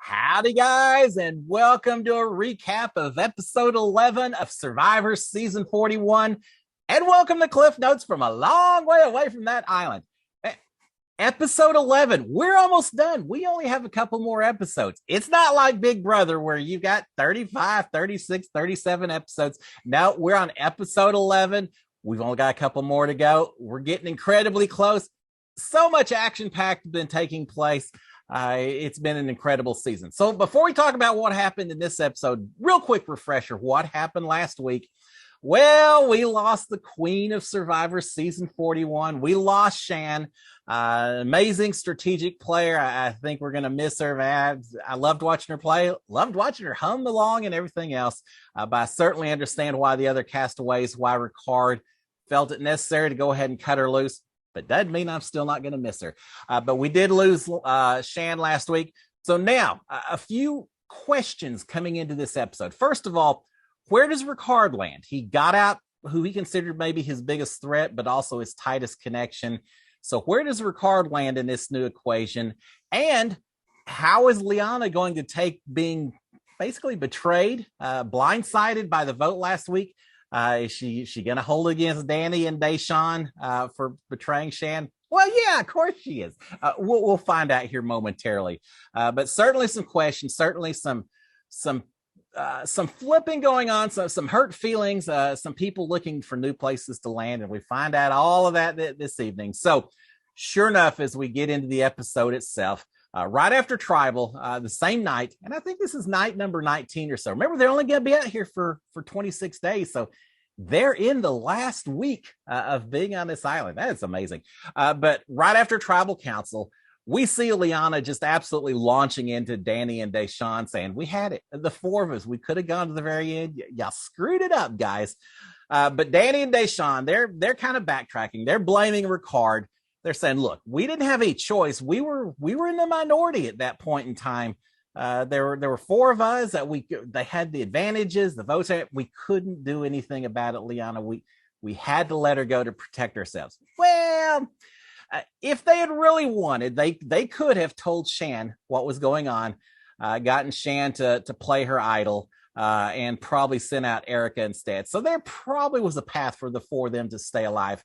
Howdy, guys, and welcome to a recap of episode 11 of Survivor Season 41. And welcome to Cliff Notes from a long way away from that island. Episode 11, we're almost done. We only have a couple more episodes. It's not like Big Brother where you got 35, 36, 37 episodes. No, we're on episode 11. We've only got a couple more to go. We're getting incredibly close. So much action-packed been taking place. It's been an incredible season. So before we talk about what happened in this episode, real quick refresher, what happened last week? Well, we lost the queen of Survivor Season 41. We lost Shan, amazing strategic player. I think we're going to miss her. I loved watching her play, loved watching her hum along and everything else. But I certainly understand why the other castaways, why Ricard felt it necessary to go ahead and cut her loose. But doesn't mean I'm still not going to miss her. But we did lose Shan last week. So now, a few questions coming into this episode. First of all, where does Ricard land? He got out who he considered maybe his biggest threat, but also his tightest connection. So where does Ricard land in this new equation? And how is Liana going to take being basically betrayed, blindsided by the vote last week? Is she going to hold against Danny and Deshawn for betraying Shan? Well, yeah, of course she is. We'll find out here momentarily. But certainly some questions, certainly some flipping going on, some hurt feelings, some people looking for new places to land, and we find out all of that this evening. So sure enough, as we get into the episode itself, right after Tribal, the same night, and I think this is night number 19 or so. Remember, they're only going to be out here for 26 days, so they're in the last week of being on this island. That is amazing. But right after Tribal Council, we see Liana just absolutely launching into Danny and Deshawn, saying, we had it. The four of us, we could have gone to the very end. Y'all screwed it up, guys. But Danny and Deshawn, they're kind of backtracking. They're blaming Ricard. They're saying, look, we didn't have a choice. We were in the minority at that point in time. There were four of us that they had the advantages, the votes. We couldn't do anything about it, Liana. We had to let her go to protect ourselves. Well, if they had really wanted, they could have told Shan what was going on, gotten Shan to play her idol, and probably sent out Erica instead. So there probably was a path for the four of them to stay alive.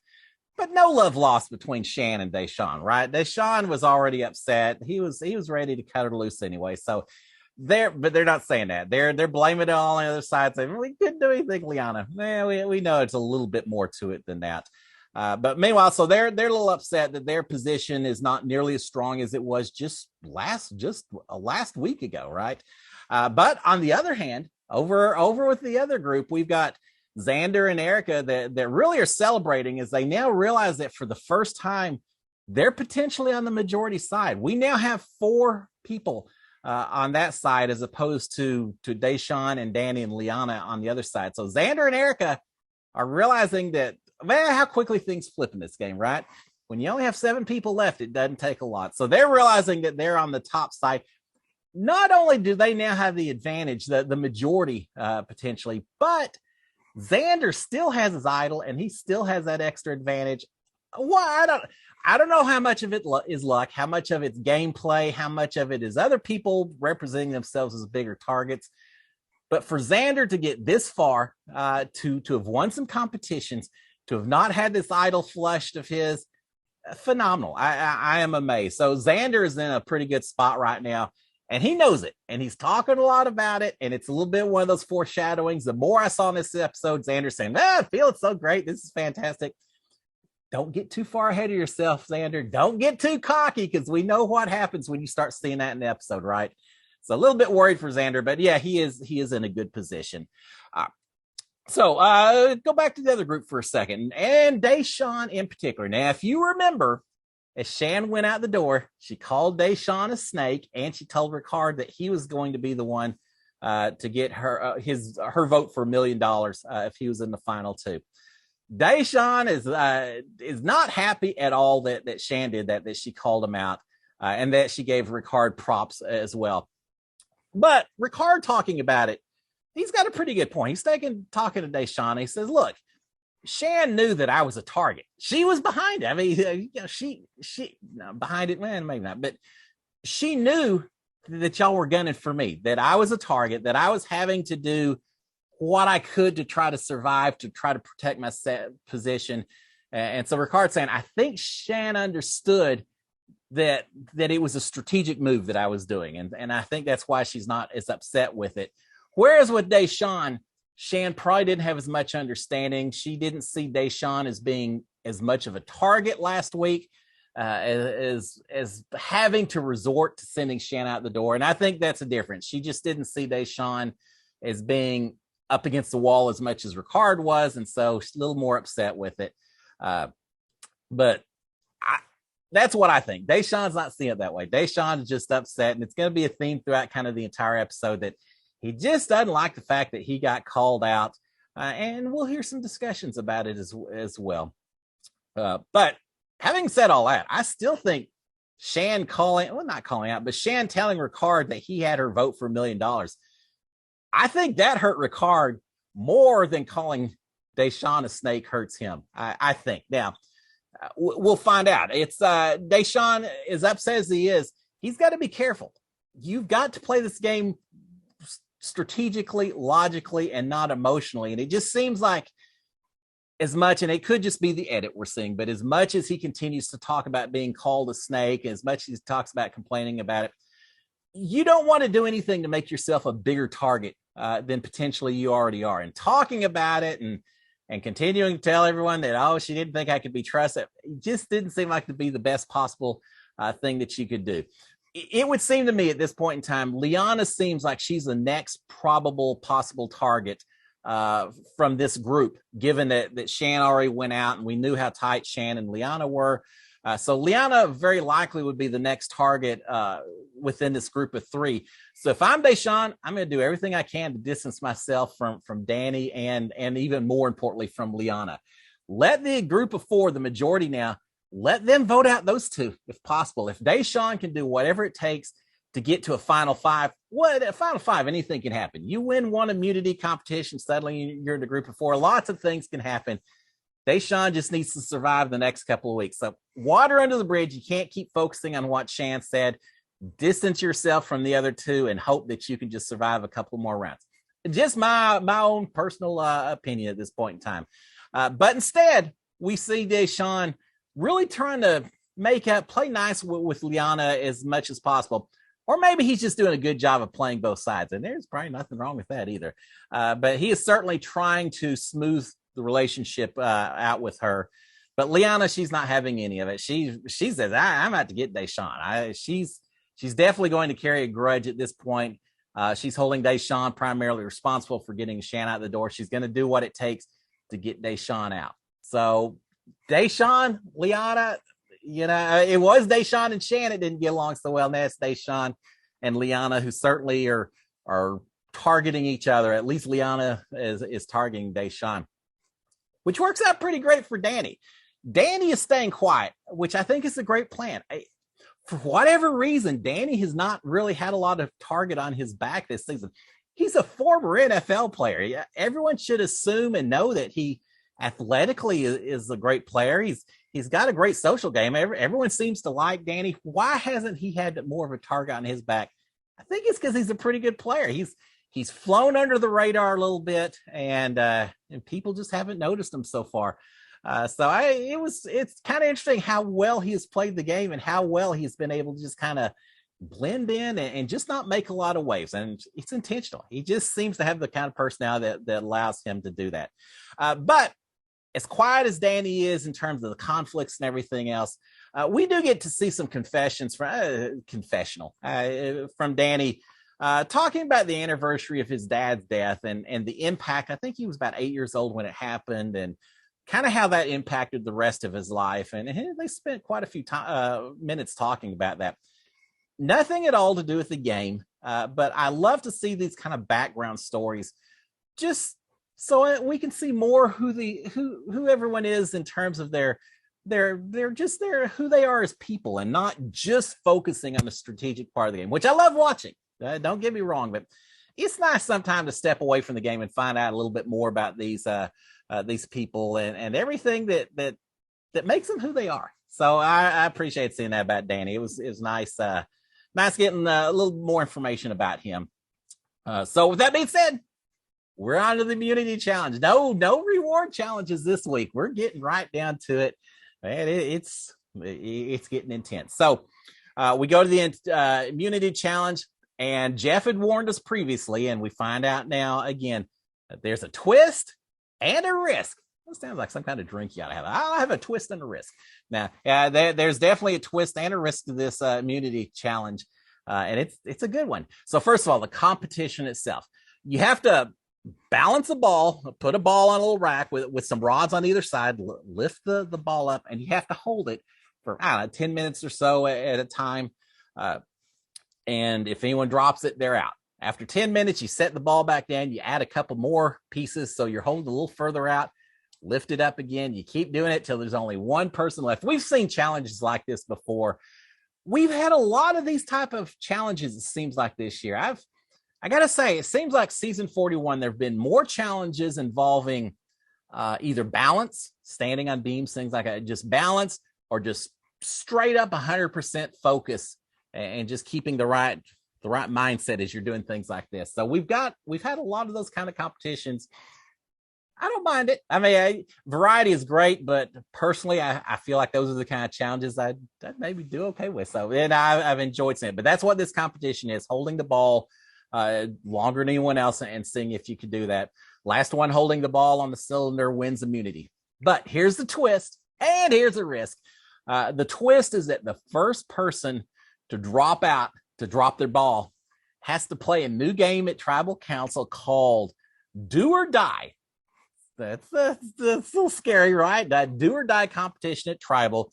But no love lost between Shan and Deshawn, right? Deshawn was already upset. He was ready to cut her loose anyway. So they're not saying that. They're blaming it all on the other side, saying we couldn't do anything, Liana. We know it's a little bit more to it than that. But meanwhile, so they're a little upset that their position is not nearly as strong as it was just last week ago, right? But on the other hand, over with the other group, we've got Xander and Erica that really are celebrating as they now realize that for the first time, they're potentially on the majority side. We now have four people on that side as opposed to Deshawn and Danny and Liana on the other side. So Xander and Erica are realizing that, man, how quickly things flip in this game, right? When you only have 7 people left, it doesn't take a lot. So they're realizing that they're on the top side. Not only do they now have the advantage, the majority potentially, but Xander still has his idol and he still has that extra advantage. Well, I don't know how much of it is luck, how much of it's gameplay, how much of it is other people representing themselves as bigger targets. But for Xander to get this far, to have won some competitions, to have not had this idol flushed of his, phenomenal. I am amazed. So Xander is in a pretty good spot right now. And he knows it, and he's talking a lot about it, and it's a little bit one of those foreshadowings. The more I saw in this episode, Xander saying, I feel it's so great. This is fantastic. Don't get too far ahead of yourself, Xander. Don't get too cocky, because we know what happens when you start seeing that in the episode, right? So a little bit worried for Xander, but yeah, he is in a good position. So go back to the other group for a second, and Deshawn in particular. Now, if you remember, as Shan went out the door, she called Deshawn a snake, and she told Ricard that he was going to be the one to get her vote for $1 million if he was in the final 2. Deshawn is not happy at all that Shan did that she called him out, and that she gave Ricard props as well. But Ricard talking about it, he's got a pretty good point. He's talking to Deshawn. He says, look, Shan knew that I was a target. She was behind it. I mean, she behind it, man, maybe not, but she knew that y'all were gunning for me, that I was a target, that I was having to do what I could to try to survive, to try to protect my position. And so Ricard's saying, I think Shan understood that it was a strategic move that I was doing. And I think that's why she's not as upset with it. Whereas with Deshawn, Shan probably didn't have as much understanding. She didn't see Deshawn as being as much of a target last week, as having to resort to sending Shan out the door. And I think that's a difference. She just didn't see Deshawn as being up against the wall as much as Ricard was. And so she's a little more upset with it. But that's what I think. Deshawn's not seeing it that way. Deshawn is just upset, and it's going to be a theme throughout kind of the entire episode that he just doesn't like the fact that he got called out, and we'll hear some discussions about it as well. But having said all that, I still think Shan not calling out, but Shan telling Ricard that he had her vote for $1 million. I think that hurt Ricard more than calling Deshawn a snake hurts him. I think. Now, we'll find out. It's Deshawn, as upset as he is, he's got to be careful. You've got to play this game strategically, logically, and not emotionally. And it just seems like as much, and it could just be the edit we're seeing, but as much as he continues to talk about being called a snake, as much as he talks about complaining about it, you don't want to do anything to make yourself a bigger target than potentially you already are. And talking about it and continuing to tell everyone that, oh, she didn't think I could be trusted, it just didn't seem like to be the best possible thing that she could do. It would seem to me at this point in time, Liana seems like she's the next probable possible target from this group, given that Shan already went out and we knew how tight Shan and Liana were. So Liana very likely would be the next target within this group of three. So if I'm Deshawn, I'm going to do everything I can to distance myself from Danny and even more importantly from Liana. Let the group of four, the majority now, let them vote out those two if possible. If Deshawn can do whatever it takes to get to a final five, anything can happen. You win one immunity competition, suddenly you're in the group of four. Lots of things can happen. Deshawn just needs to survive the next couple of weeks. So water under the bridge. You can't keep focusing on what Shan said. Distance yourself from the other two and hope that you can just survive a couple more rounds. Just my own personal opinion at this point in time. But instead, we see Deshawn really trying to play nice with Liana as much as possible. Or maybe he's just doing a good job of playing both sides. And there's probably nothing wrong with that either. But he is certainly trying to smooth the relationship out with her. But Liana, she's not having any of it. She says, I'm out to get Deshawn. She's definitely going to carry a grudge at this point. She's holding Deshawn primarily responsible for getting Shan out the door. She's going to do what it takes to get Deshawn out. So Deshawn, Liana, it was Deshawn and Shan that didn't get along so well. Now it's Deshawn and Liana, who certainly are targeting each other. At least Liana is targeting Deshawn, which works out pretty great for Danny. Danny is staying quiet, which I think is a great plan. For whatever reason, Danny has not really had a lot of target on his back this season. He's a former NFL player. Everyone should assume and know that he athletically is a great player. He's got a great social game. Everyone seems to like Danny. Why hasn't he had more of a target on his back? I think it's because he's a pretty good player. He's flown under the radar a little bit, and people just haven't noticed him so far. It's kind of interesting how well he has played the game and how well he's been able to just kind of blend in and just not make a lot of waves. And it's intentional. He just seems to have the kind of personality that allows him to do that. But as quiet as Danny is in terms of the conflicts and everything else, we do get to see some confessions from Danny, talking about the anniversary of his dad's death and the impact. I think he was about 8 years old when it happened, and kind of how that impacted the rest of his life. And they spent quite a few minutes talking about that. Nothing at all to do with the game, but I love to see these kind of background stories, just so we can see more who everyone is in terms of their who they are as people, and not just focusing on the strategic part of the game, which I love watching. Don't get me wrong, but it's nice sometimes to step away from the game and find out a little bit more about these people and everything that makes them who they are. So I appreciate seeing that about Danny. It was nice nice getting a little more information about him. So with that being said, we're on to the immunity challenge. No reward challenges this week. We're getting right down to it. Man, it's getting intense. So we go to the immunity challenge, and Jeff had warned us previously, and we find out now again that there's a twist and a risk. That sounds like some kind of drink you gotta have. I'll have a twist and a risk. Now, there's definitely a twist and a risk to this immunity challenge, and it's a good one. So first of all, the competition itself. You have to balance a ball, put a ball on a little rack with some rods on either side, lift the ball up, and you have to hold it for, I don't know, 10 minutes or so at a time. And if anyone drops it, they're out. After 10 minutes, you set the ball back down, you add a couple more pieces so you're holding a little further out, lift it up again. You keep doing it till there's only one person left. We've seen challenges like this before. We've had a lot of these type of challenges, it seems like, this year. I got to say, it seems like season 41, there have been more challenges involving either balance, standing on beams, things like that, just balance, or just straight up 100% focus and just keeping the right mindset as you're doing things like this. So we've had a lot of those kind of competitions. I don't mind it. I mean, variety is great, but personally, I feel like those are the kind of challenges I'd maybe do okay with. So, and I've enjoyed seeing it. But that's what this competition is: holding the ball longer than anyone else and seeing if you can do that. Last one holding the ball on the cylinder wins immunity. But here's the twist, and here's a risk. The twist is that the first person to drop their ball has to play a new game at Tribal Council called Do or Die. That's a little scary, right? That Do or Die competition at Tribal.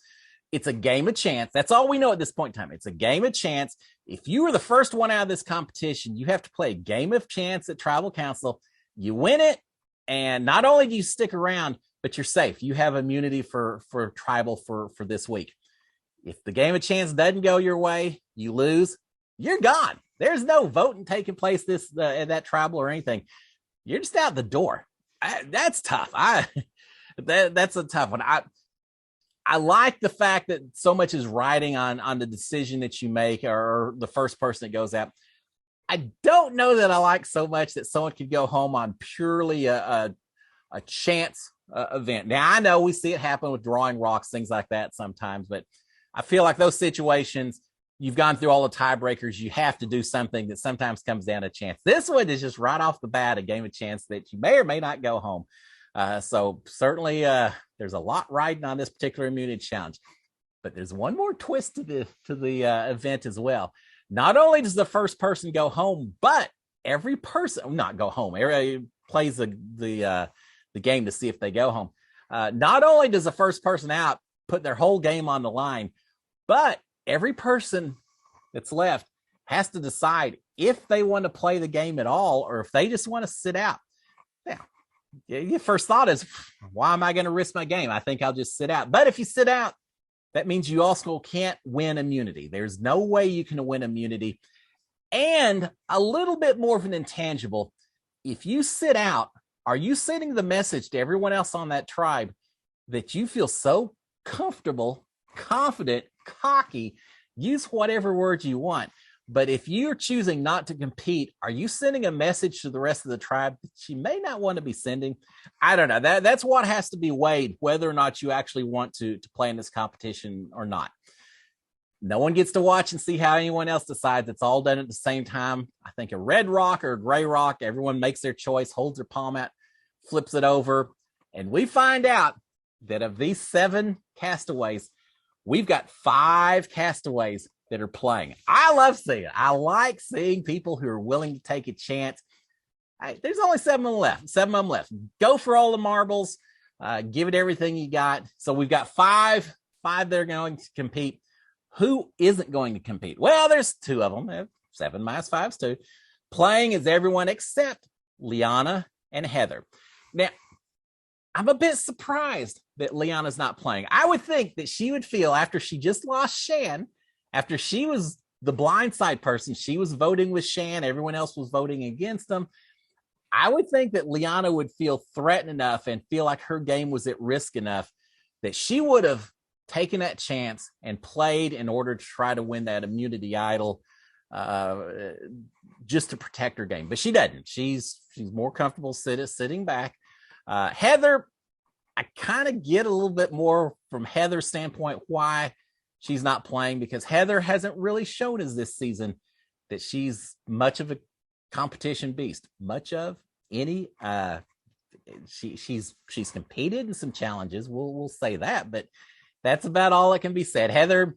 It's a game of chance. That's all we know at this point in time. It's a game of chance. If you were the first one out of this competition, you have to play a game of chance at Tribal Council. You win it, and not only do you stick around, but you're safe. You have immunity for Tribal for this week. If the game of chance doesn't go your way, you lose, you're gone. There's no voting taking place at that Tribal or anything. You're just out the door. That's tough. That's a tough one. I like the fact that so much is riding on the decision that you make or the first person that goes out. I don't know that I like so much that someone could go home on purely a chance event. Now, I know we see it happen with drawing rocks, things like that sometimes, but I feel like those situations, you've gone through all the tiebreakers. You have to do something that sometimes comes down to chance. This one is just right off the bat a game of chance that you may or may not go home. So certainly there's a lot riding on this particular immunity challenge. But there's one more twist to the event as well. Not only does the first person go home, but every person not go home. Everybody plays the game to see if they go home. Not only does the first person out put their whole game on the line, but every person that's left has to decide if they want to play the game at all or if they just want to sit out. Now, your first thought is, why am I going to risk my game? I think I'll just sit out. But if you sit out, that means you also can't win immunity. There's no way you can win immunity. And a little bit more of an intangible, if you sit out, are you sending the message to everyone else on that tribe that you feel so comfortable, confident, cocky, use whatever word you want. But if you're choosing not to compete, are you sending a message to the rest of the tribe that you may not want to be sending? I don't know. That's what has to be weighed, whether or not you actually want to play in this competition or not. No one gets to watch and see how anyone else decides. It's all done at the same time. I think a red rock or a gray rock, everyone makes their choice, holds their palm out, flips it over, and we find out that of these 7 castaways, we've got 5 castaways that are playing. I love seeing it. I like seeing people who are willing to take a chance. There's only 7 of them left. Go for all the marbles. Give it everything you got. So we've got 5 that are going to compete. Who isn't going to compete? Well, there's 2 of them. 7 minus 5 is 2. Playing is everyone except Liana and Heather. Now, I'm a bit surprised that Liana's not playing. I would think that she would feel after she just lost Shan, after she was the blindside person, she was voting with Shan, everyone else was voting against them. I would think that Liana would feel threatened enough and feel like her game was at risk enough that she would have taken that chance and played in order to try to win that immunity idol, just to protect her game. But she doesn't. She's more comfortable sitting back. Heather, I kind of get a little bit more from Heather's standpoint why she's not playing, because Heather hasn't really shown us this season that she's much of a competition beast. Much of any. She's competed in some challenges. We'll say that, but that's about all that can be said. Heather,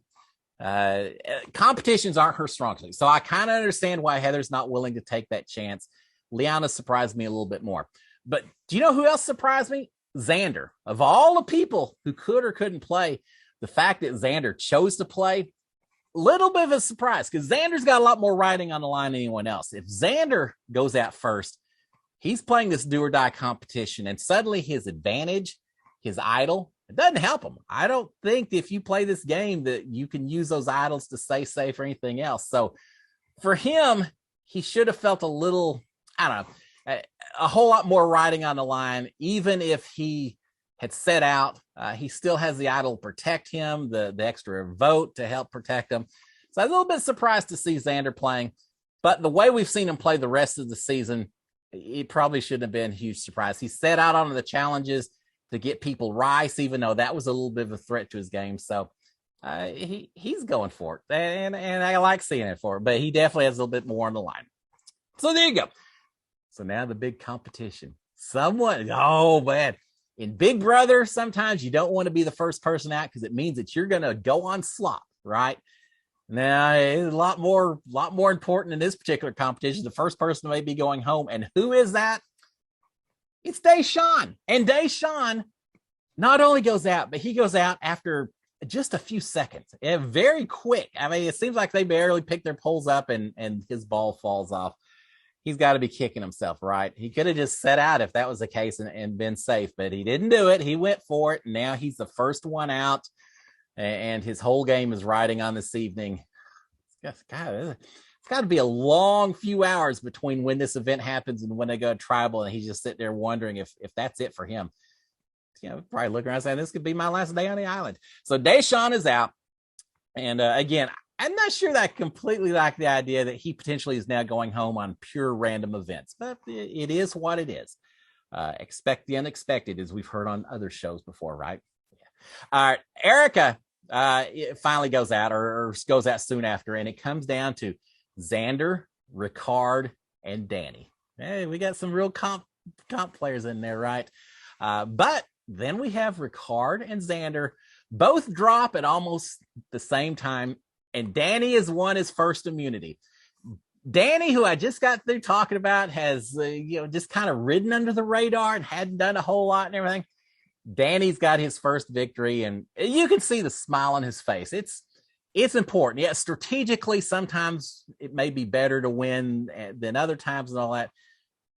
competitions aren't her strong suit, so I kind of understand why Heather's not willing to take that chance. Liana surprised me a little bit more. But do you know who else surprised me? Xander. Of all the people who could or couldn't play, the fact that Xander chose to play, little bit of a surprise, because Xander's got a lot more riding on the line than anyone else. If Xander goes out first, he's playing this do or die competition, and suddenly his advantage, his idol, it doesn't help him. I don't think if you play this game that you can use those idols to stay safe or anything else. So for him, he should have felt a little, I don't know, a whole lot more riding on the line. Even if he had set out, he still has the idol to protect him, the extra vote to help protect him. So I was a little bit surprised to see Xander playing, but the way we've seen him play the rest of the season, it probably shouldn't have been a huge surprise. He set out on the challenges to get people rice, even though that was a little bit of a threat to his game. So he's going for it, and I like seeing it for it, but he definitely has a little bit more on the line. So there you go. So now the big competition. Oh man, in Big Brother, sometimes you don't want to be the first person out because it means that you're going to go on slop, right? Now, it's a lot more important in this particular competition. The first person may be going home. And who is that? It's Deshawn. And Deshawn not only goes out, but he goes out after just a few seconds. Very quick. I mean, it seems like they barely pick their poles up and his ball falls off. He's got to be kicking himself, right? He could have just set out if that was the case and been safe, but he didn't do it. He went for it. Now he's the first one out, and his whole game is riding on this evening. It's got to be a long few hours between when this event happens and when they go to tribal, and he's just sitting there wondering if that's it for him. Probably looking around saying, this could be my last day on the island. So Deshawn is out. And again, I'm not sure that I completely like the idea that he potentially is now going home on pure random events, but it is what it is. Expect the unexpected, as we've heard on other shows before, right? Yeah. All right, Erica finally goes out, or goes out soon after, and it comes down to Xander, Ricard, and Danny. Hey, we got some real comp players in there, right? But then we have Ricard and Xander both drop at almost the same time, and Danny has won his first immunity. Danny, who I just got through talking about, has just kind of ridden under the radar and hadn't done a whole lot and everything. Danny's got his first victory, and you can see the smile on his face. It's important. Yeah, strategically, sometimes it may be better to win than other times and all that,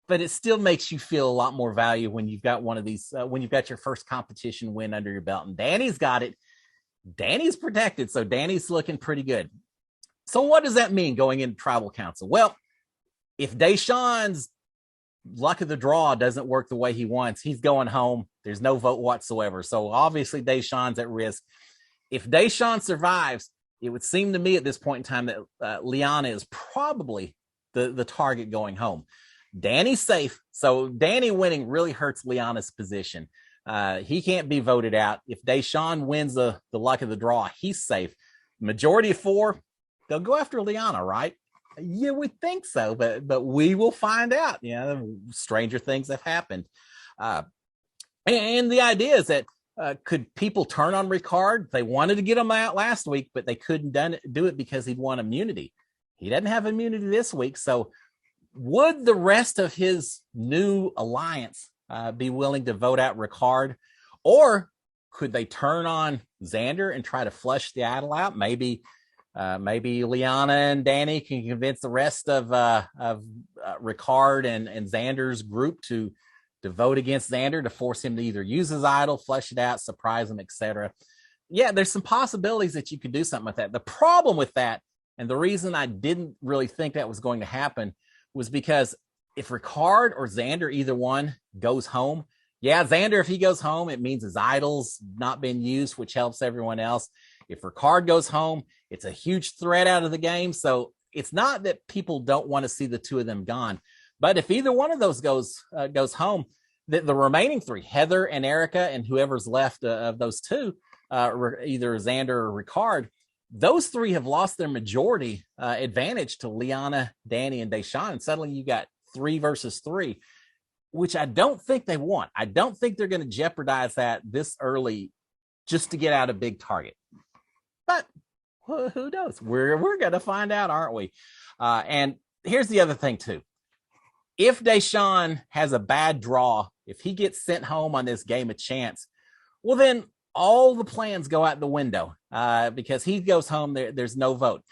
but it still makes you feel a lot more value when you've got one of these, when you've got your first competition win under your belt. And Danny's got it. Danny's protected, so Danny's looking pretty good. So what does that mean going into tribal council? Well, if Deshawn's luck of the draw doesn't work the way he wants, he's going home. There's no vote whatsoever. So obviously Deshawn's at risk. If Deshawn survives, it would seem to me at this point in time that Liana is probably the target going home. Danny's safe. So Danny winning really hurts Liana's position. He can't be voted out. If Deshawn wins the luck of the draw, he's safe. Majority of 4, they'll go after Liana, right? Yeah, we think so, but we will find out. Stranger things have happened. And the idea is that could people turn on Ricard? They wanted to get him out last week, but they couldn't do it because he'd won immunity. He doesn't have immunity this week. So would the rest of his new alliance be willing to vote out Ricard? Or could they turn on Xander and try to flush the idol out? Maybe Liana and Danny can convince the rest of Ricard and Xander's group to vote against Xander, to force him to either use his idol, flush it out, surprise him, etc. Yeah, there's some possibilities that you could do something with that. The problem with that, and the reason I didn't really think that was going to happen, was because if Ricard or Xander, either one, goes home, Yeah, Xander, if he goes home, it means his idol's not been used, which helps everyone else. If Ricard goes home, it's a huge threat out of the game. So it's not that people don't want to see the two of them gone, but if either one of those goes home, the remaining three, Heather and Erica, and whoever's left of those two, either Xander or Ricard, those three have lost their majority advantage to Liana, Danny, and Deshawn. And suddenly you got 3 versus 3, which I don't think they want. I don't think they're going to jeopardize that this early just to get out a big target. But who knows? We're going to find out, aren't we? And here's the other thing, too. If Deshawn has a bad draw, if he gets sent home on this game of chance, well, then all the plans go out the window because he goes home, there's no vote.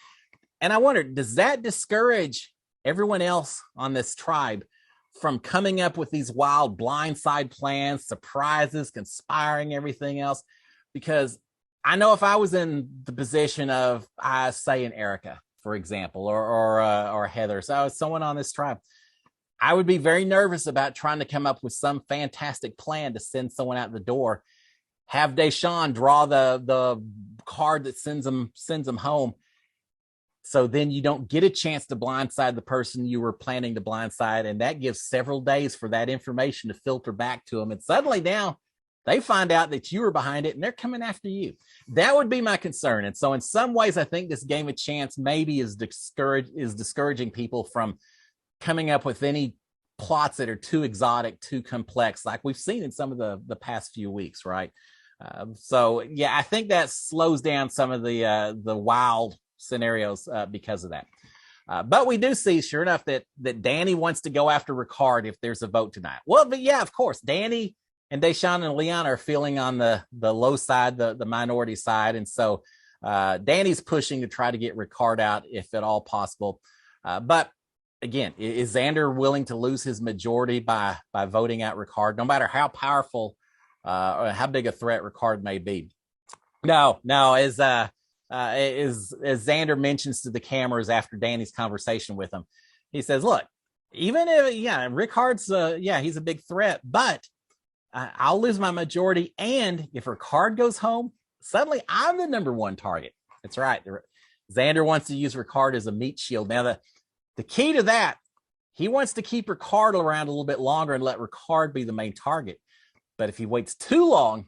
And I wonder, does that discourage everyone else on this tribe from coming up with these wild blindside plans, surprises, conspiring, everything else? Because I know if I was in the position of, say, an Erica, for example, or Heather, so I was someone on this tribe, I would be very nervous about trying to come up with some fantastic plan to send someone out the door. Have Deshawn draw the card that sends them home. So then you don't get a chance to blindside the person you were planning to blindside. And that gives several days for that information to filter back to them. And suddenly now they find out that you were behind it and they're coming after you. That would be my concern. And so in some ways, I think this game of chance maybe is discouraging people from coming up with any plots that are too exotic, too complex, like we've seen in some of the past few weeks, right? So yeah, I think that slows down some of the wild scenarios because of that. But we do see, sure enough, that Danny wants to go after Ricard if there's a vote tonight. Well, but yeah, of course, Danny and Deshawn and Leon are feeling on the low side, the minority side, and so Danny's pushing to try to get Ricard out if at all possible. But again, is Xander willing to lose his majority by voting out Ricard, no matter how powerful or how big a threat Ricard may be? No, as Xander mentions to the cameras after Danny's conversation with him, he says, "Look, even if Ricard's he's a big threat, but I'll lose my majority, and if Ricard goes home, suddenly I'm the number one target." That's right. Xander wants to use Ricard as a meat shield. Now the key to that, he wants to keep Ricard around a little bit longer and let Ricard be the main target. But if he waits too long,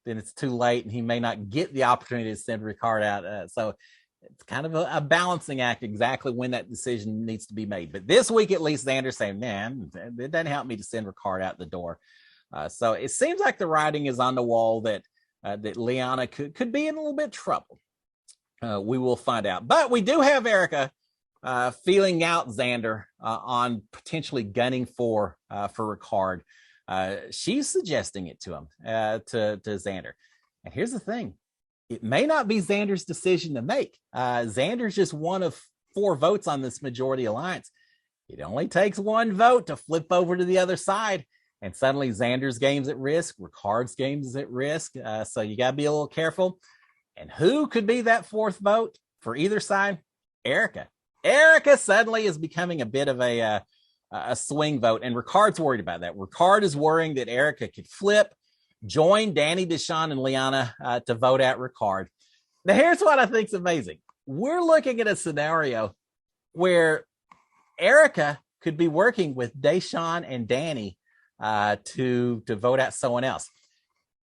then it's too late and he may not get the opportunity to send Ricard out. So it's kind of a balancing act exactly when that decision needs to be made. But this week, at least, Xander's saying, man, it doesn't help me to send Ricard out the door. So it seems like the writing is on the wall that Liana could be in a little bit of trouble. We will find out. But we do have Erica feeling out Xander on potentially gunning for Ricard. She's suggesting it to him, to Xander. And here's the thing. It may not be Xander's decision to make. Xander's just one of 4 votes on this majority alliance. It only takes 1 vote to flip over to the other side. And suddenly Xander's game's at risk. Ricard's game's at risk. So you got to be a little careful. And who could be that 4th vote for either side? Erica. Erica suddenly is becoming a bit of a swing vote, and Ricard's worried about that. Ricard is worrying that Erica could flip, join Danny, Deshawn, and Liana to vote out Ricard. Now, here's what I think is amazing. We're looking at a scenario where Erica could be working with Deshawn and Danny to vote out someone else.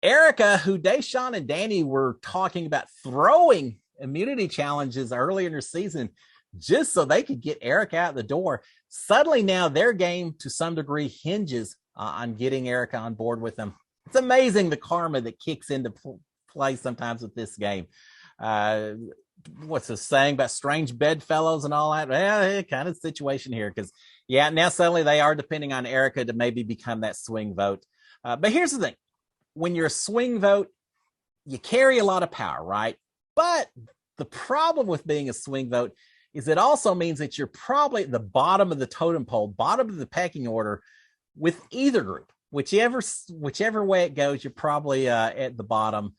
Erica, who Deshawn and Danny were talking about throwing immunity challenges earlier in her season, just so they could get Erica out the door. Suddenly now their game to some degree hinges on getting Erica on board with them. It's amazing the karma that kicks into play sometimes with this game. What's the saying about strange bedfellows and all that? Well, kind of situation here because, now suddenly they are depending on Erica to maybe become that swing vote. But here's the thing. When you're a swing vote, you carry a lot of power, right? But the problem with being a swing vote is it also means that you're probably at the bottom of the totem pole, bottom of the pecking order with either group. Whichever way it goes, you're probably at the bottom.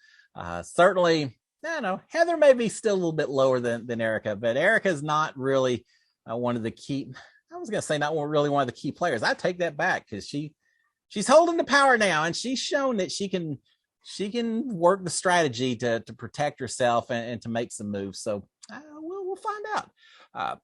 Certainly, I don't know, Heather may be still a little bit lower than Erica, but Erica's not really one of the key. I was going to say not really one of the key players. I take that back because she she's holding the power now, and she's shown that she can work the strategy to protect herself and to make some moves. So we'll find out.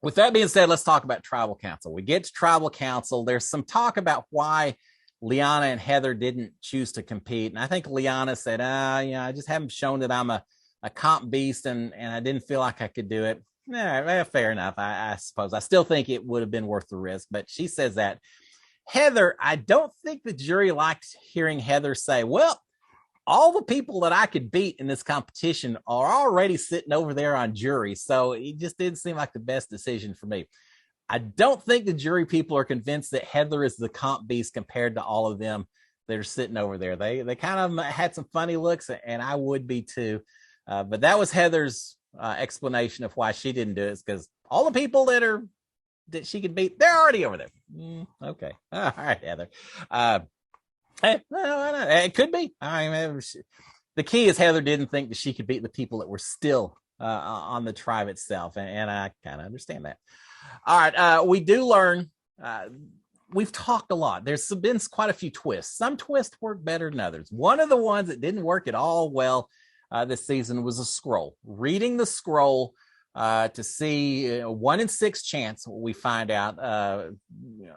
With that being said, let's talk about Tribal Council. We get to Tribal Council. There's some talk about why Liana and Heather didn't choose to compete. And I think Liana said, I just haven't shown that I'm a comp beast, and I didn't feel like I could do it. Fair enough. I suppose. I still think it would have been worth the risk, but she says that. Heather, I don't think the jury liked hearing Heather say, well, all the people that I could beat in this competition are already sitting over there on jury. So it just didn't seem like the best decision for me. I don't think the jury people are convinced that Heather is the comp beast compared to all of them that are sitting over there. They kind of had some funny looks, and I would be too. But that was Heather's explanation of why she didn't do it, because all the people that she could beat, they're already over there. Okay. All right, Heather. It could be. I mean, the key is Heather didn't think that she could beat the people that were still on the tribe itself, and I kind of understand that. All right, we do learn. We've talked a lot. There's been quite a few twists. Some twists work better than others. One of the ones that didn't work at all well this season was a scroll. Reading the scroll to see 1 in 6 chance, we find out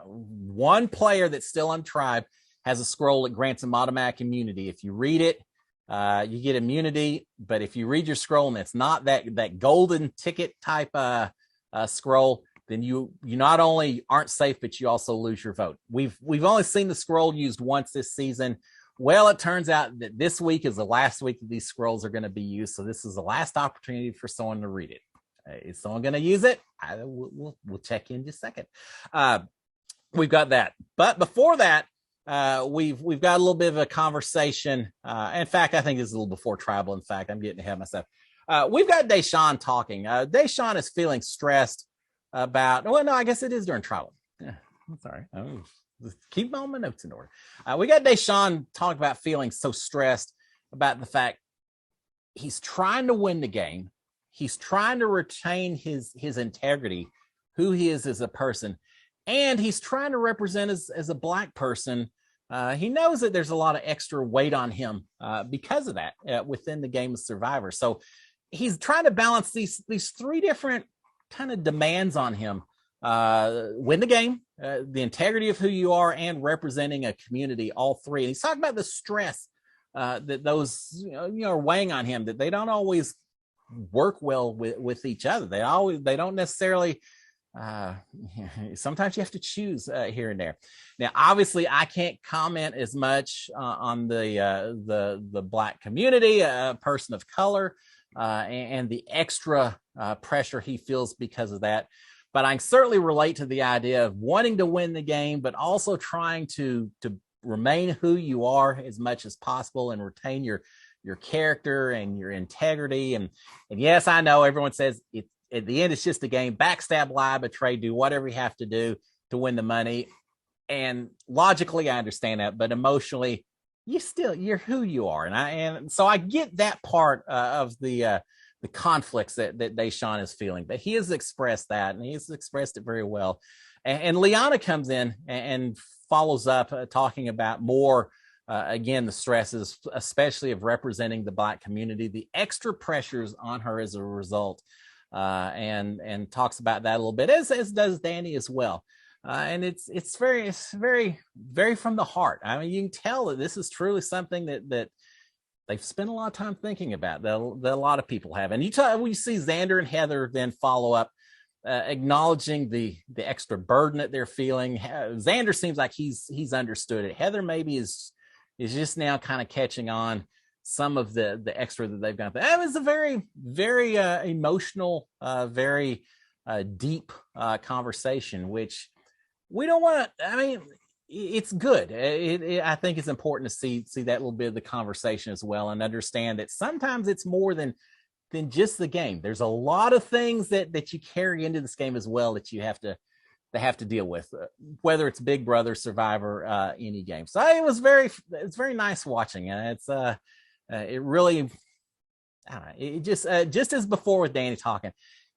one player that's still on tribe has a scroll that grants them automatic immunity. If you read it, you get immunity. But if you read your scroll and it's not that golden ticket type scroll, then you not only aren't safe, but you also lose your vote. We've only seen the scroll used once this season. Well, it turns out that this week is the last week that these scrolls are going to be used. So this is the last opportunity for someone to read it. Is someone going to use it? We'll check in just a second. We've got that. But before that, we've got a little bit of a conversation. In fact, I think it's a little before tribal. In fact, I'm getting ahead of myself. We've got Deshawn talking. Deshawn is feeling stressed about, well, no, I guess it is during tribal. Yeah, I'm sorry. Keep all my notes in order. We got Deshawn talking about feeling so stressed about the fact he's trying to win the game. He's trying to retain his integrity, who he is as a person, and he's trying to represent as a Black person. He knows that there's a lot of extra weight on him because of that within the game of Survivor. So he's trying to balance these 3 different kind of demands on him. Win the game, the integrity of who you are, and representing a community, all 3. And he's talking about the stress that those are weighing on him, that they don't always work well with each other. They don't necessarily sometimes you have to choose here and there. Now, obviously, I can't comment as much on the Black community, a person of color, and the extra pressure he feels because of that. But I can certainly relate to the idea of wanting to win the game, but also trying to remain who you are as much as possible and retain your character and your integrity. And yes, I know everyone says at the end, it's just a game. Backstab, lie, betray, do whatever you have to do to win the money. And logically, I understand that, but emotionally, you're who you are. And so I get that part of the conflicts that Deshawn is feeling, but he has expressed that, and he's expressed it very well. And Liana comes in and follows up talking about more, again, the stresses, especially of representing the Black community, the extra pressures on her as a result. And talks about that a little bit, as does Danny as well. And it's very, very from the heart. I mean, you can tell that this is truly something that they've spent a lot of time thinking about, that a lot of people have. And we see Xander and Heather then follow up, acknowledging the extra burden that they're feeling. Xander seems like he's understood it. Heather maybe is just now kind of catching on some of the extra that they've got. That was a very, very emotional, very deep conversation, which we don't want to, I mean, it's good. I think it's important to see that little bit of the conversation as well, and understand that sometimes it's more than just the game. There's a lot of things that you carry into this game as well that you have to deal with, whether it's Big Brother, Survivor, any game. So it's very nice watching, and it's it really, I don't know, it just as before with Danny talking,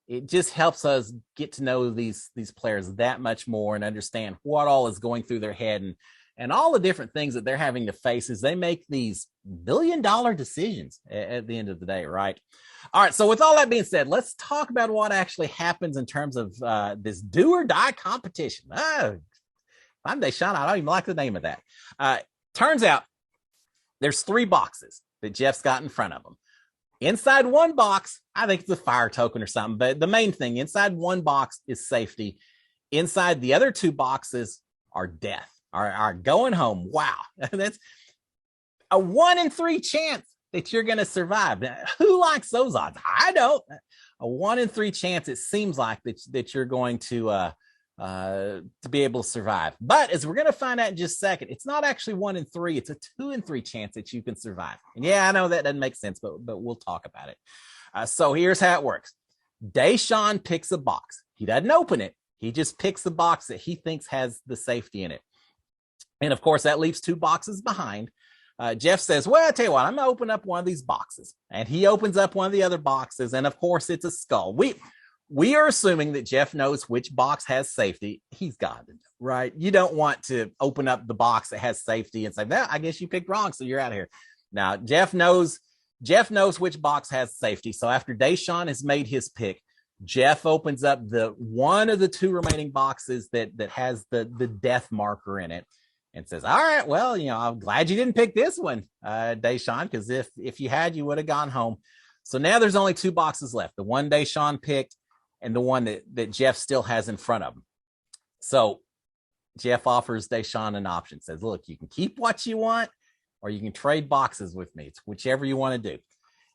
it just helps us get to know these players that much more and understand what all is going through their head, and all the different things that they're having to face as they make these billion-dollar decisions at the end of the day, right? All right, so with all that being said, let's talk about what actually happens in terms of this do or die competition. I'm Deshaun. I don't even like the name of that. Turns out there's 3 boxes that Jeff's got in front of him. Inside one box, I think it's a fire token or something, but the main thing, inside one box is safety. Inside the other 2 boxes are death, are going home. Wow. That's a 1 in 3 chance that you're going to survive. Now, who likes those odds? I don't. A 1 in 3 chance, it seems like that you're going to be able to survive. But as we're going to find out in just a second, it's not actually 1 in 3. It's a 2 in 3 chance that you can survive. And yeah, I know that doesn't make sense, but we'll talk about it. So here's how it works. Deshaun picks a box. He doesn't open it. He just picks the box that he thinks has the safety in it. And of course, that leaves 2 boxes behind. Jeff says, well, I'll tell you what, I'm going to open up one of these boxes. And he opens up one of the other boxes. And of course, it's a skull. We are assuming that Jeff knows which box has safety. He's got it, right? You don't want to open up the box that has safety and say, well, I guess you picked wrong, so you're out of here. Now, Jeff knows which box has safety. So after Deshaun has made his pick, Jeff opens up the one of the 2 remaining boxes that has the death marker in it and says, all right, well, I'm glad you didn't pick this one, Deshaun, because if you had, you would have gone home. So now there's only 2 boxes left, the one Deshaun picked and the one that Jeff still has in front of him. So Jeff offers Deshaun an option, says, look, you can keep what you want, or you can trade boxes with me. It's whichever you want to do.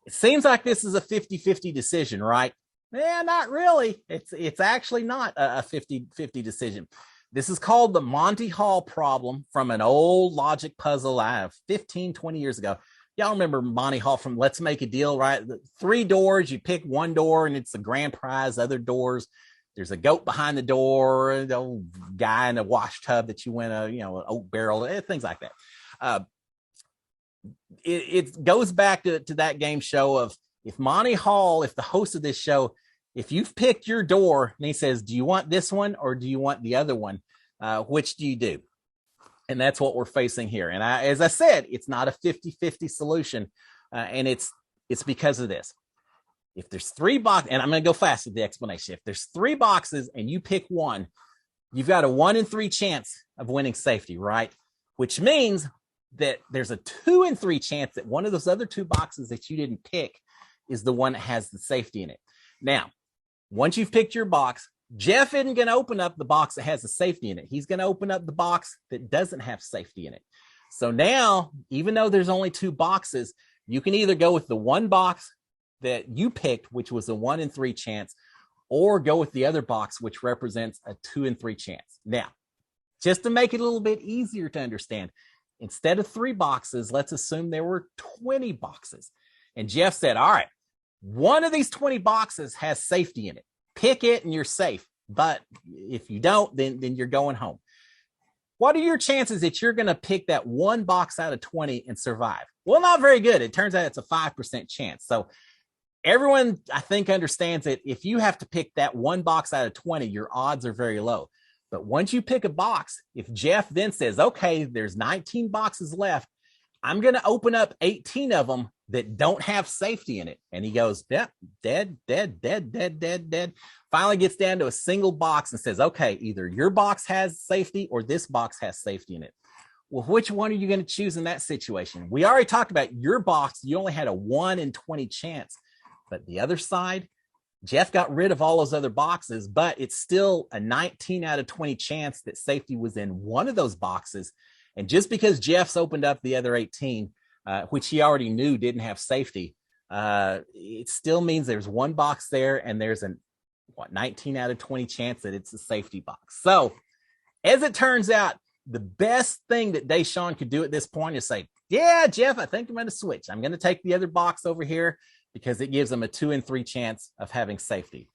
It seems like this is a 50-50 decision, right? Yeah, not really. It's actually not a 50-50 decision. This is called the Monty Hall problem from an old logic puzzle I have 15, 20 years ago. Y'all remember Monty Hall from Let's Make a Deal, right? The 3 doors, you pick one door and it's the grand prize. Other doors, there's a goat behind the door, an old guy in a wash tub that you win an oak barrel, things like that. It goes back to that game show of if Monty Hall, if the host of this show, if you've picked your door and he says, do you want this one or do you want the other one? Which do you do? And that's what we're facing here. And as I said, it's not a 50-50 solution. And it's because of this. If there's 3 boxes, and I'm going to go fast with the explanation. If there's 3 boxes and you pick one, you've got a 1 in 3 chance of winning safety, right? Which means that there's a 2 in 3 chance that one of those other 2 boxes that you didn't pick is the one that has the safety in it. Now, once you've picked your box, Jeff isn't going to open up the box that has the safety in it. He's going to open up the box that doesn't have safety in it. So now, even though there's only 2 boxes, you can either go with the one box that you picked, which was a 1 in 3 chance, or go with the other box, which represents a 2 in 3 chance. Now, just to make it a little bit easier to understand, instead of 3 boxes, let's assume there were 20 boxes. And Jeff said, all right, one of these 20 boxes has safety in it. Pick it and you're safe. But if you don't, then you're going home. What are your chances that you're going to pick that one box out of 20 and survive? Well, not very good. It turns out it's a 5% chance. So everyone, I think, understands that if you have to pick that one box out of 20, your odds are very low. But once you pick a box, if Jeff then says, okay, there's 19 boxes left, I'm going to open up 18 of them that don't have safety in it. And he goes, yep, dead. Finally gets down to a single box and says, okay, either your box has safety or this box has safety in it. Well, which one are you going to choose in that situation? We already talked about your box. You only had a 1 in 20 chance. But the other side, Jeff got rid of all those other boxes, but it's still a 19 out of 20 chance that safety was in one of those boxes. And just because Jeff's opened up the other 18, which he already knew didn't have safety, it still means there's one box there and there's 19 out of 20 chance that it's a safety box. So as it turns out, the best thing that Deshaun could do at this point is say, yeah, Jeff, I think I'm going to switch. I'm going to take the other box over here because it gives him a 2 in 3 chance of having safety.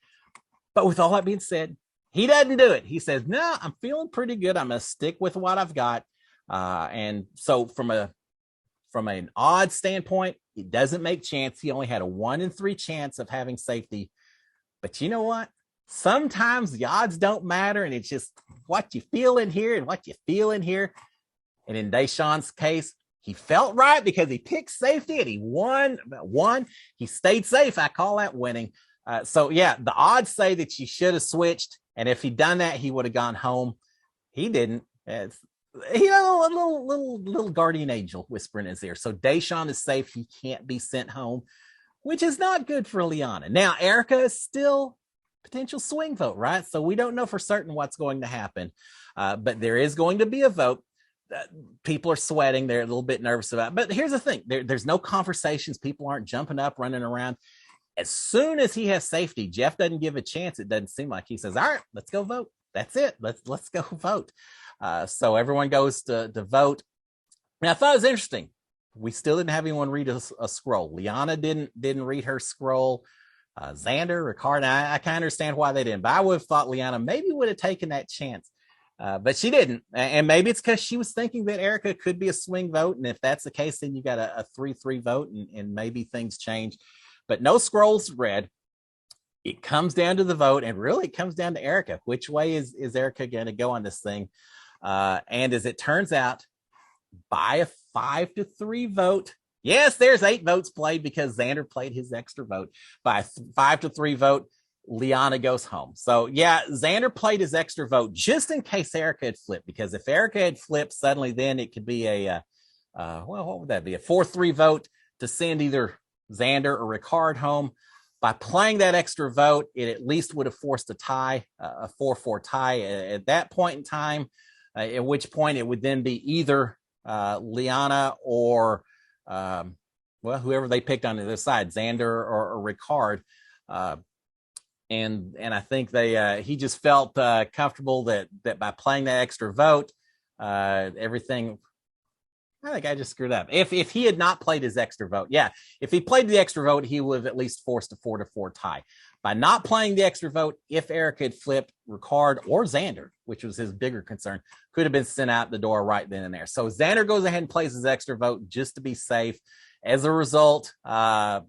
But with all that being said, he doesn't do it. He says, no, I'm feeling pretty good. I'm going to stick with what I've got. And so from an odd standpoint, it doesn't make chance. He only had a 1 in 3 chance of having safety. But you know what? Sometimes the odds don't matter, and it's just what you feel in here and what you feel in here. And in Deshawn's case, he felt right because he picked safety and he won. He stayed safe. I call that winning. So yeah, the odds say that she should have switched. And if he'd done that, he would have gone home. He didn't. A little guardian angel whispering in his ear. So Deshawn is safe. He can't be sent home, which is not good for Liana. Now, Erika is still potential swing vote, right? So we don't know for certain what's going to happen. But there is going to be a vote. People are sweating. They're a little bit nervous about it. But here's the thing. There's no conversations. People aren't jumping up, running around. As soon as he has safety, Jeff doesn't give a chance. It doesn't seem like he says, all right, let's go vote. That's it. Let's go vote. So everyone goes to vote. Now, I thought it was interesting. We still didn't have anyone read a scroll. Liana didn't read her scroll. Xander, Ricard, I kind of understand why they didn't. But I would have thought Liana maybe would have taken that chance. But she didn't. And maybe it's because she was thinking that Erika could be a swing vote. And if that's the case, then you got a 3-3 vote and maybe things change. But no scrolls read. It comes down to the vote, and really it comes down to Erika. Which way is Erika going to go on this thing? And as it turns out, by a 5-3 vote, yes, there's 8 votes played because Xander played his extra vote. By a 5-3 vote, Liana goes home. So yeah, Xander played his extra vote just in case Erika had flipped, because if Erika had flipped suddenly, then it could be what would that be? A 4-3 vote to send either Xander or Ricard home. By playing that extra vote, it at least would have forced a tie, a 4-4 tie at that point in time, at which point it would then be either Liana or whoever they picked on the other side, Xander or Ricard. And I think he just felt comfortable that by playing that extra vote, everything. I think I just screwed up. If he had not played his extra vote, if he played the extra vote, he would have at least forced a 4-4 tie. By not playing the extra vote, if Erika had flipped, Ricard or Xander, which was his bigger concern, could have been sent out the door right then and there. So Xander goes ahead and plays his extra vote just to be safe. As a result, it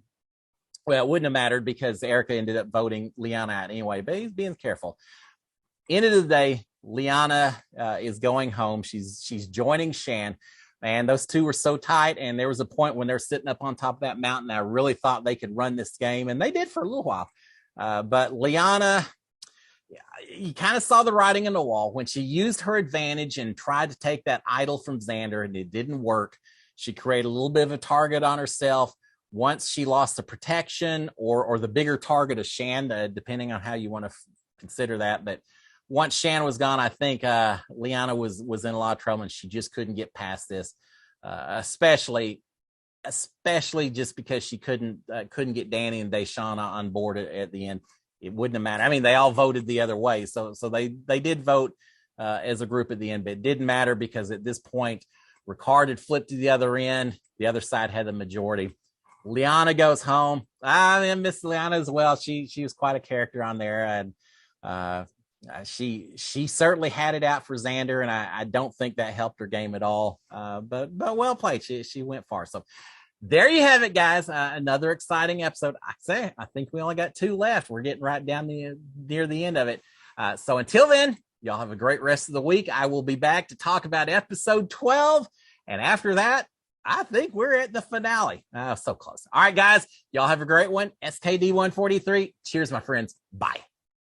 wouldn't have mattered because Erika ended up voting Liana out anyway, but he's being careful. End of the day, Liana is going home. She's joining Shan. And those two were so tight. And there was a point when they're sitting up on top of that mountain, I really thought they could run this game. And they did for a little while. But Liana, you kind of saw the writing on the wall. When she used her advantage and tried to take that idol from Xander and it didn't work, she created a little bit of a target on herself. Once she lost the protection or the bigger target of Shan, depending on how you want to consider that. But once Shan was gone, I think Liana was in a lot of trouble, and she just couldn't get past this, especially just because she couldn't get Danny and Deshawn on board at the end. It wouldn't have mattered. I mean, they all voted the other way, so they did vote as a group at the end, but it didn't matter because at this point, Ricard had flipped to the other end. The other side had the majority. Liana goes home. I miss Liana as well. She was quite a character on there, and she certainly had it out for Xander, and I don't think that helped her game at all. But well played. She went far. So there you have it, guys. Another exciting episode. I think we only got 2 left. We're getting right down near the end of it. So until then, y'all have a great rest of the week. I will be back to talk about episode 12, and after that, I think we're at the finale. So close. All right, guys, y'all have a great one. SKD 143. Cheers, my friends. Bye.